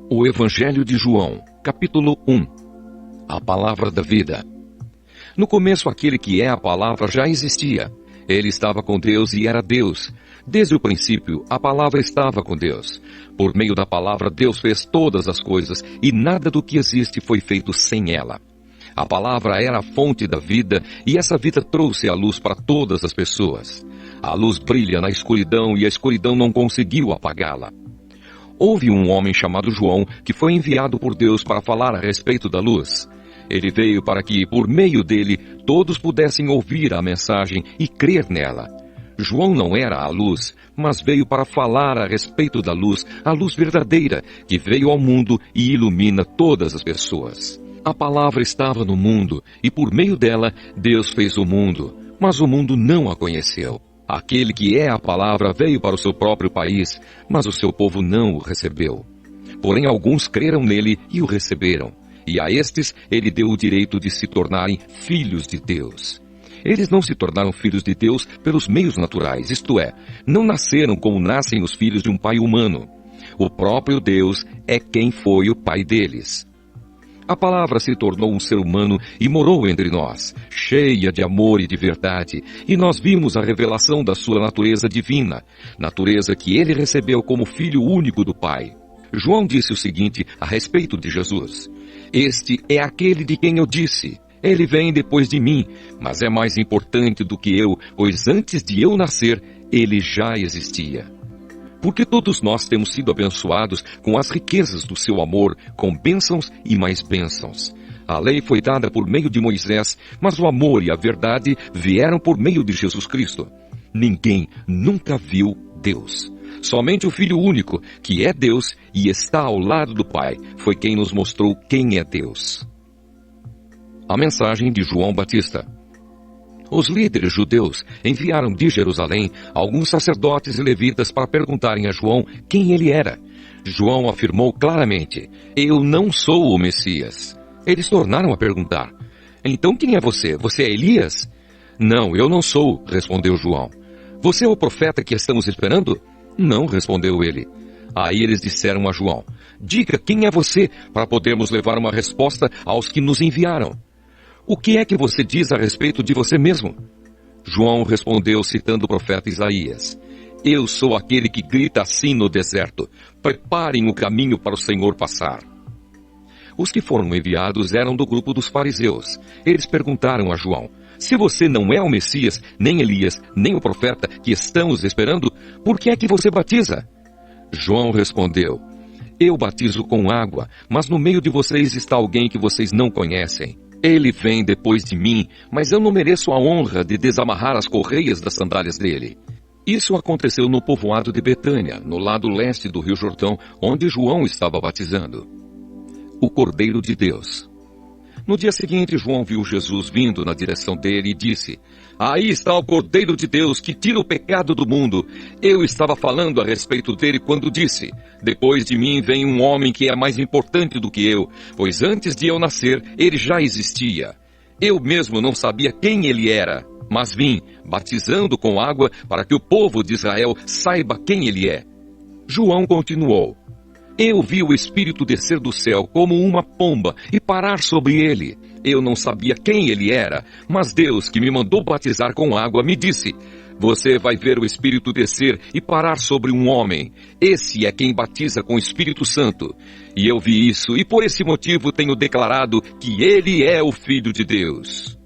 O Evangelho de João, capítulo 1. A Palavra da Vida. No começo, aquele que é a Palavra já existia. Ele estava com Deus e era Deus. Desde o princípio, a Palavra estava com Deus. Por meio da Palavra, Deus fez todas as coisas, e nada do que existe foi feito sem ela. A Palavra era a fonte da vida, e essa vida trouxe a luz para todas as pessoas. A luz brilha na escuridão, e a escuridão não conseguiu apagá-la. Houve um homem chamado João, que foi enviado por Deus para falar a respeito da luz. Ele veio para que, por meio dele, todos pudessem ouvir a mensagem e crer nela. João não era a luz, mas veio para falar a respeito da luz, a luz verdadeira, que veio ao mundo e ilumina todas as pessoas. A palavra estava no mundo, e por meio dela, Deus fez o mundo, mas o mundo não a conheceu. Aquele que é a palavra veio para o seu próprio país, mas o seu povo não o recebeu. Porém, alguns creram nele e o receberam, e a estes ele deu o direito de se tornarem filhos de Deus. Eles não se tornaram filhos de Deus pelos meios naturais, isto é, não nasceram como nascem os filhos de um pai humano. O próprio Deus é quem foi o pai deles. A palavra se tornou um ser humano e morou entre nós, cheia de amor e de verdade, e nós vimos a revelação da sua natureza divina, natureza que ele recebeu como filho único do Pai. João disse o seguinte a respeito de Jesus: "Este é aquele de quem eu disse, ele vem depois de mim, mas é mais importante do que eu, pois antes de eu nascer, ele já existia." Porque todos nós temos sido abençoados com as riquezas do seu amor, com bênçãos e mais bênçãos. A lei foi dada por meio de Moisés, mas o amor e a verdade vieram por meio de Jesus Cristo. Ninguém nunca viu Deus. Somente o Filho único, que é Deus e está ao lado do Pai, foi quem nos mostrou quem é Deus. A mensagem de João Batista. Os líderes judeus enviaram de Jerusalém alguns sacerdotes e levitas para perguntarem a João quem ele era. João afirmou claramente: "Eu não sou o Messias." Eles tornaram a perguntar: "Então quem é você? Você é Elias?" "Não, eu não sou", respondeu João. "Você é o profeta que estamos esperando?" "Não", respondeu ele. Aí eles disseram a João: "Diga quem é você, para podermos levar uma resposta aos que nos enviaram. O que é que você diz a respeito de você mesmo?" João respondeu citando o profeta Isaías: "Eu sou aquele que grita assim no deserto: preparem o caminho para o Senhor passar." Os que foram enviados eram do grupo dos fariseus. Eles perguntaram a João: "Se você não é o Messias, nem Elias, nem o profeta que estamos esperando, por que é que você batiza?" João respondeu: "Eu batizo com água, mas no meio de vocês está alguém que vocês não conhecem. Ele vem depois de mim, mas eu não mereço a honra de desamarrar as correias das sandálias dele." Isso aconteceu no povoado de Betânia, no lado leste do Rio Jordão, onde João estava batizando. O Cordeiro de Deus. No dia seguinte, João viu Jesus vindo na direção dele e disse: "Aí está o Cordeiro de Deus que tira o pecado do mundo. Eu estava falando a respeito dele quando disse: depois de mim vem um homem que é mais importante do que eu, pois antes de eu nascer, ele já existia. Eu mesmo não sabia quem ele era, mas vim batizando com água para que o povo de Israel saiba quem ele é." João continuou: "Eu vi o Espírito descer do céu como uma pomba e parar sobre ele. Eu não sabia quem ele era, mas Deus, que me mandou batizar com água, me disse: você vai ver o Espírito descer e parar sobre um homem. Esse é quem batiza com o Espírito Santo. E eu vi isso, e por esse motivo tenho declarado que ele é o Filho de Deus."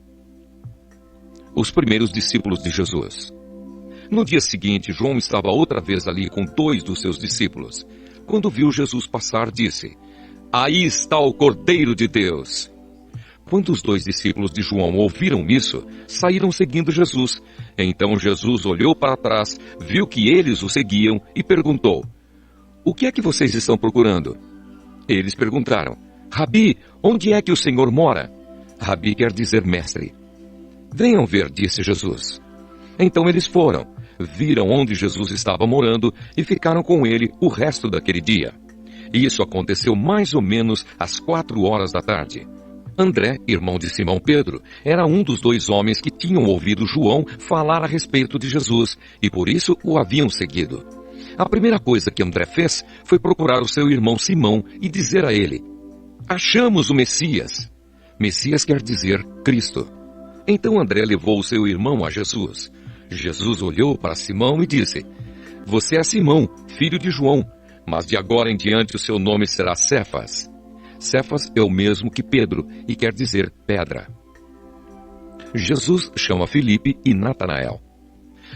Os primeiros discípulos de Jesus. No dia seguinte, João estava outra vez ali com 2 dos seus discípulos. Quando viu Jesus passar, disse: "Aí está o Cordeiro de Deus." Quando os 2 discípulos de João ouviram isso, saíram seguindo Jesus. Então Jesus olhou para trás, viu que eles o seguiam e perguntou: "O que é que vocês estão procurando?" Eles perguntaram: "Rabi, onde é que o Senhor mora?" Rabi quer dizer mestre. "Venham ver", disse Jesus. Então eles foram, viram onde Jesus estava morando e ficaram com ele o resto daquele dia. Isso aconteceu mais ou menos às 4 da tarde. André, irmão de Simão Pedro, era um dos 2 homens que tinham ouvido João falar a respeito de Jesus, e por isso o haviam seguido. A primeira coisa que André fez foi procurar o seu irmão Simão e dizer a ele: achamos o Messias. Messias quer dizer Cristo. Então André levou o seu irmão a Jesus. Jesus olhou para Simão e disse: você é Simão, filho de João, mas de agora em diante o seu nome será Cefas. Cefas é o mesmo que Pedro e quer dizer pedra. Jesus chama Filipe e Natanael.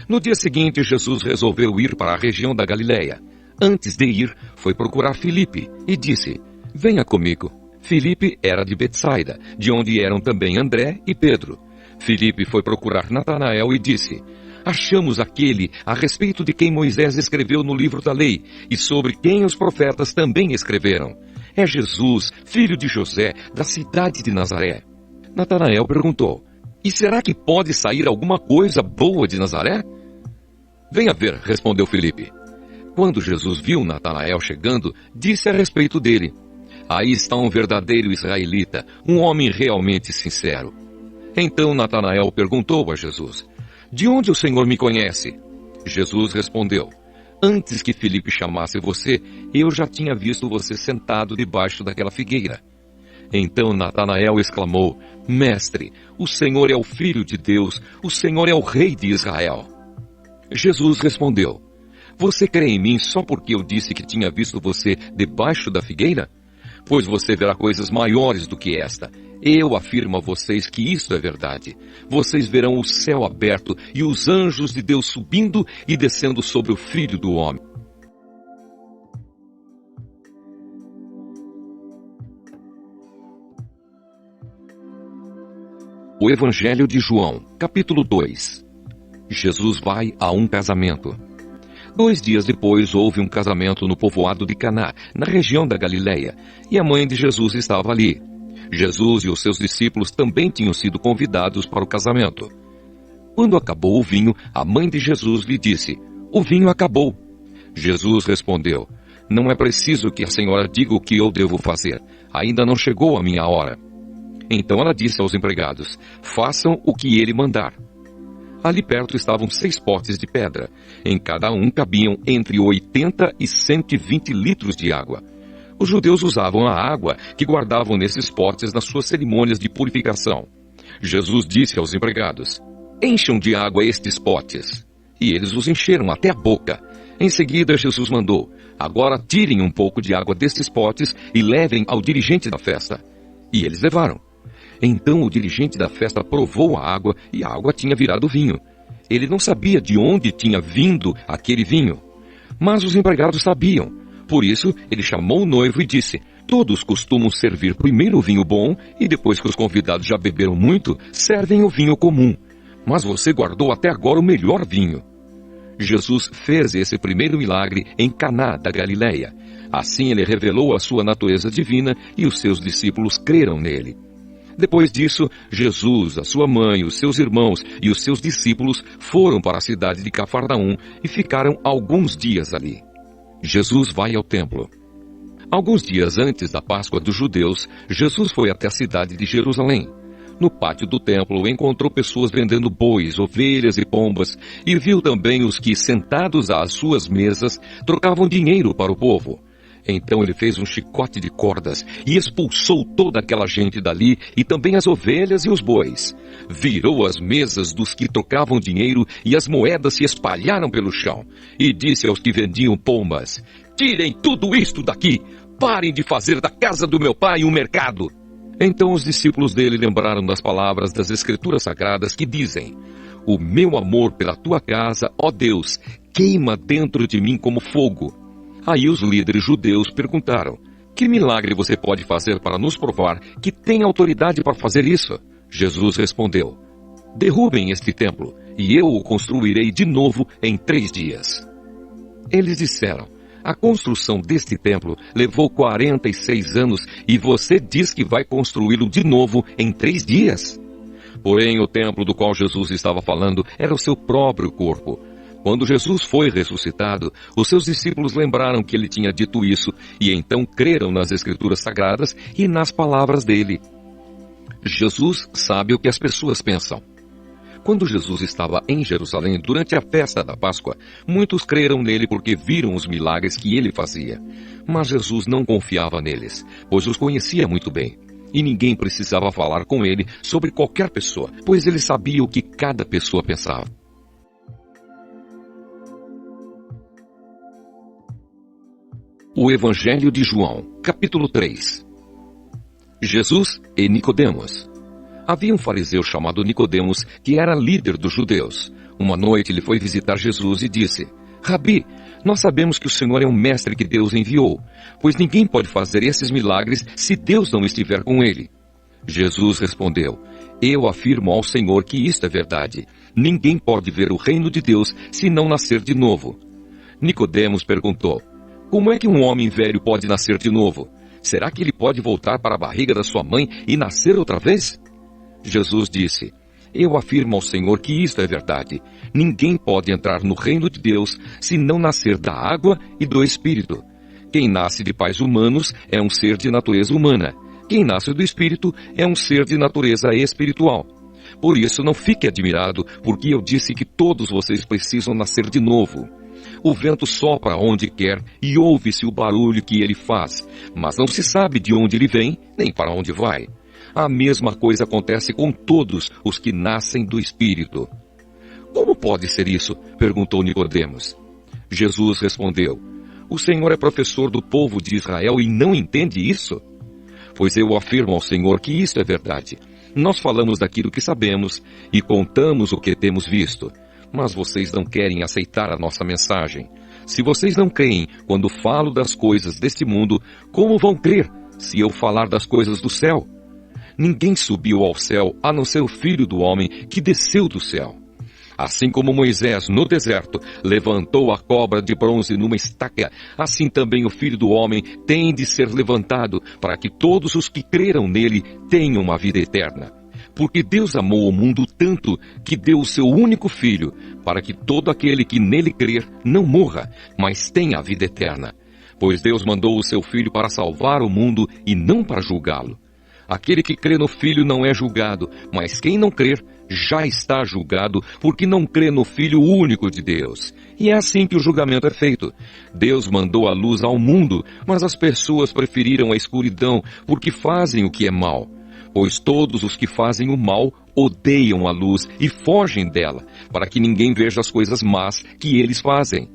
No dia seguinte, Jesus resolveu ir para a região da Galileia. Antes de ir, foi procurar Filipe e disse: venha comigo. Filipe era de Betsaida, de onde eram também André e Pedro. Filipe foi procurar Natanael e disse: achamos aquele a respeito de quem Moisés escreveu no livro da lei e sobre quem os profetas também escreveram. É Jesus, filho de José, da cidade de Nazaré. Natanael perguntou: e será que pode sair alguma coisa boa de Nazaré? Venha ver, respondeu Filipe. Quando Jesus viu Natanael chegando, disse a respeito dele: aí está um verdadeiro israelita, um homem realmente sincero. Então Natanael perguntou a Jesus: de onde o Senhor me conhece? Jesus respondeu: antes que Filipe chamasse você, eu já tinha visto você sentado debaixo daquela figueira. Então Natanael exclamou: mestre, o Senhor é o Filho de Deus, o Senhor é o Rei de Israel. Jesus respondeu: você crê em mim só porque eu disse que tinha visto você debaixo da figueira? Pois você verá coisas maiores do que esta. Eu afirmo a vocês que isto é verdade. Vocês verão o céu aberto e os anjos de Deus subindo e descendo sobre o Filho do Homem. O Evangelho de João, capítulo 2. Jesus vai a um casamento. 2 dias depois houve um casamento no povoado de Caná, na região da Galileia, e a mãe de Jesus estava ali. Jesus e os seus discípulos também tinham sido convidados para o casamento. Quando acabou o vinho, a mãe de Jesus lhe disse: o vinho acabou. Jesus respondeu: não é preciso que a senhora diga o que eu devo fazer. Ainda não chegou a minha hora. Então ela disse aos empregados: façam o que ele mandar. Ali perto estavam 6 potes de pedra. Em cada um cabiam entre 80 e 120 litros de água. Os judeus usavam a água que guardavam nesses potes nas suas cerimônias de purificação. Jesus disse aos empregados: encham de água estes potes. E eles os encheram até a boca. Em seguida, Jesus mandou: agora tirem um pouco de água destes potes e levem ao dirigente da festa. E eles levaram. Então o dirigente da festa provou a água e a água tinha virado vinho. Ele não sabia de onde tinha vindo aquele vinho. Mas os empregados sabiam. Por isso, ele chamou o noivo e disse: todos costumam servir primeiro o vinho bom e depois que os convidados já beberam muito, servem o vinho comum. Mas você guardou até agora o melhor vinho. Jesus fez esse primeiro milagre em Caná da Galileia. Assim ele revelou a sua natureza divina e os seus discípulos creram nele. Depois disso, Jesus, a sua mãe, os seus irmãos e os seus discípulos foram para a cidade de Cafarnaum e ficaram alguns dias ali. Jesus vai ao templo. Alguns dias antes da Páscoa dos judeus, Jesus foi até a cidade de Jerusalém. No pátio do templo encontrou pessoas vendendo bois, ovelhas e pombas e viu também os que, sentados às suas mesas, trocavam dinheiro para o povo. Então ele fez um chicote de cordas e expulsou toda aquela gente dali e também as ovelhas e os bois. Virou as mesas dos que trocavam dinheiro e as moedas se espalharam pelo chão. E disse aos que vendiam pombas: tirem tudo isto daqui! Parem de fazer da casa do meu pai um mercado! Então os discípulos dele lembraram das palavras das Escrituras Sagradas que dizem: o meu amor pela tua casa, ó Deus, queima dentro de mim como fogo. Aí os líderes judeus perguntaram: que milagre você pode fazer para nos provar que tem autoridade para fazer isso? Jesus respondeu: derrubem este templo, e eu o construirei de novo em 3 dias. Eles disseram: a construção deste templo levou 46 anos, e você diz que vai construí-lo de novo em 3 dias? Porém, o templo do qual Jesus estava falando era o seu próprio corpo. Quando Jesus foi ressuscitado, os seus discípulos lembraram que ele tinha dito isso e então creram nas Escrituras Sagradas e nas palavras dele. Jesus sabe o que as pessoas pensam. Quando Jesus estava em Jerusalém durante a festa da Páscoa, muitos creram nele porque viram os milagres que ele fazia. Mas Jesus não confiava neles, pois os conhecia muito bem. E ninguém precisava falar com ele sobre qualquer pessoa, pois ele sabia o que cada pessoa pensava. O Evangelho de João, capítulo 3. Jesus e Nicodemos. Havia um fariseu chamado Nicodemos, que era líder dos judeus. Uma noite ele foi visitar Jesus e disse: Rabi, nós sabemos que o Senhor é um mestre que Deus enviou, pois ninguém pode fazer esses milagres se Deus não estiver com ele. Jesus respondeu: Eu afirmo ao Senhor que isto é verdade. Ninguém pode ver o reino de Deus se não nascer de novo. Nicodemos perguntou: Como é que um homem velho pode nascer de novo? Será que ele pode voltar para a barriga da sua mãe e nascer outra vez? Jesus disse: Eu afirmo ao Senhor que isto é verdade. Ninguém pode entrar no reino de Deus se não nascer da água e do Espírito. Quem nasce de pais humanos é um ser de natureza humana. Quem nasce do Espírito é um ser de natureza espiritual. Por isso não fique admirado, porque eu disse que todos vocês precisam nascer de novo. O vento sopra onde quer e ouve-se o barulho que ele faz, mas não se sabe de onde ele vem, nem para onde vai. A mesma coisa acontece com todos os que nascem do Espírito. Como pode ser isso? Perguntou Nicodemos. Jesus respondeu: O Senhor é professor do povo de Israel e não entende isso? Pois eu afirmo ao Senhor que isto é verdade. Nós falamos daquilo que sabemos e contamos o que temos visto. Mas vocês não querem aceitar a nossa mensagem. Se vocês não creem quando falo das coisas deste mundo, como vão crer se eu falar das coisas do céu? Ninguém subiu ao céu a não ser o Filho do Homem que desceu do céu. Assim como Moisés, no deserto, levantou a cobra de bronze numa estaca, assim também o Filho do Homem tem de ser levantado para que todos os que creram nele tenham uma vida eterna. Porque Deus amou o mundo tanto que deu o seu único Filho, para que todo aquele que nele crer não morra, mas tenha a vida eterna. Pois Deus mandou o seu Filho para salvar o mundo e não para julgá-lo. Aquele que crê no Filho não é julgado, mas quem não crer já está julgado, porque não crê no Filho único de Deus. E é assim que o julgamento é feito. Deus mandou a luz ao mundo, mas as pessoas preferiram a escuridão, porque fazem o que é mal. Pois todos os que fazem o mal odeiam a luz e fogem dela, para que ninguém veja as coisas más que eles fazem.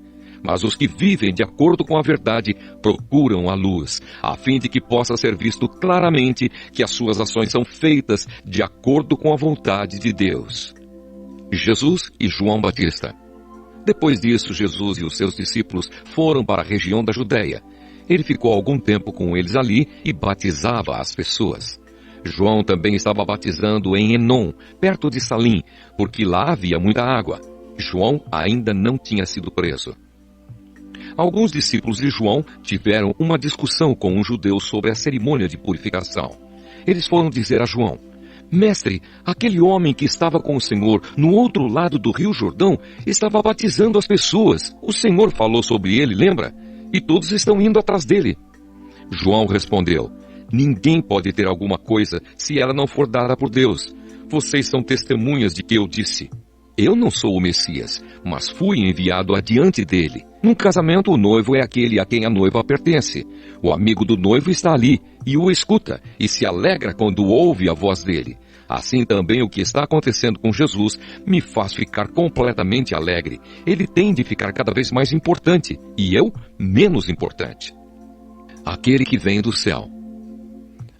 Mas os que vivem de acordo com a verdade procuram a luz, a fim de que possa ser visto claramente que as suas ações são feitas de acordo com a vontade de Deus. Jesus e João Batista. Depois disso, Jesus e os seus discípulos foram para a região da Judéia. Ele ficou algum tempo com eles ali e batizava as pessoas. João também estava batizando em Enom, perto de Salim, porque lá havia muita água. João ainda não tinha sido preso. Alguns discípulos de João tiveram uma discussão com um judeu sobre a cerimônia de purificação. Eles foram dizer a João: Mestre, aquele homem que estava com o Senhor no outro lado do rio Jordão estava batizando as pessoas. O Senhor falou sobre ele, lembra? E todos estão indo atrás dele. João respondeu: Ninguém pode ter alguma coisa se ela não for dada por Deus. Vocês são testemunhas de que eu disse: Eu não sou o Messias, mas fui enviado adiante dele. Num casamento, o noivo é aquele a quem a noiva pertence. O amigo do noivo está ali e o escuta e se alegra quando ouve a voz dele. Assim também o que está acontecendo com Jesus me faz ficar completamente alegre. Ele tem de ficar cada vez mais importante e eu menos importante. Aquele que vem do céu.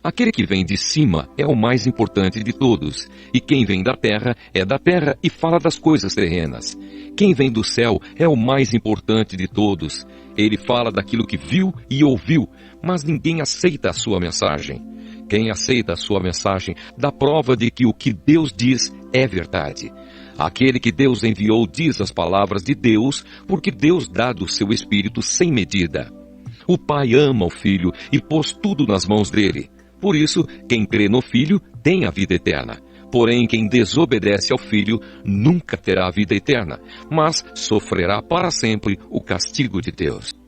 Aquele que vem de cima é o mais importante de todos, e quem vem da terra é da terra e fala das coisas terrenas. Quem vem do céu é o mais importante de todos. Ele fala daquilo que viu e ouviu, mas ninguém aceita a sua mensagem. Quem aceita a sua mensagem dá prova de que o que Deus diz é verdade. Aquele que Deus enviou diz as palavras de Deus, porque Deus dá do seu Espírito sem medida. O Pai ama o Filho e pôs tudo nas mãos dele. Por isso, quem crê no Filho tem a vida eterna. Porém, quem desobedece ao Filho nunca terá a vida eterna, mas sofrerá para sempre o castigo de Deus.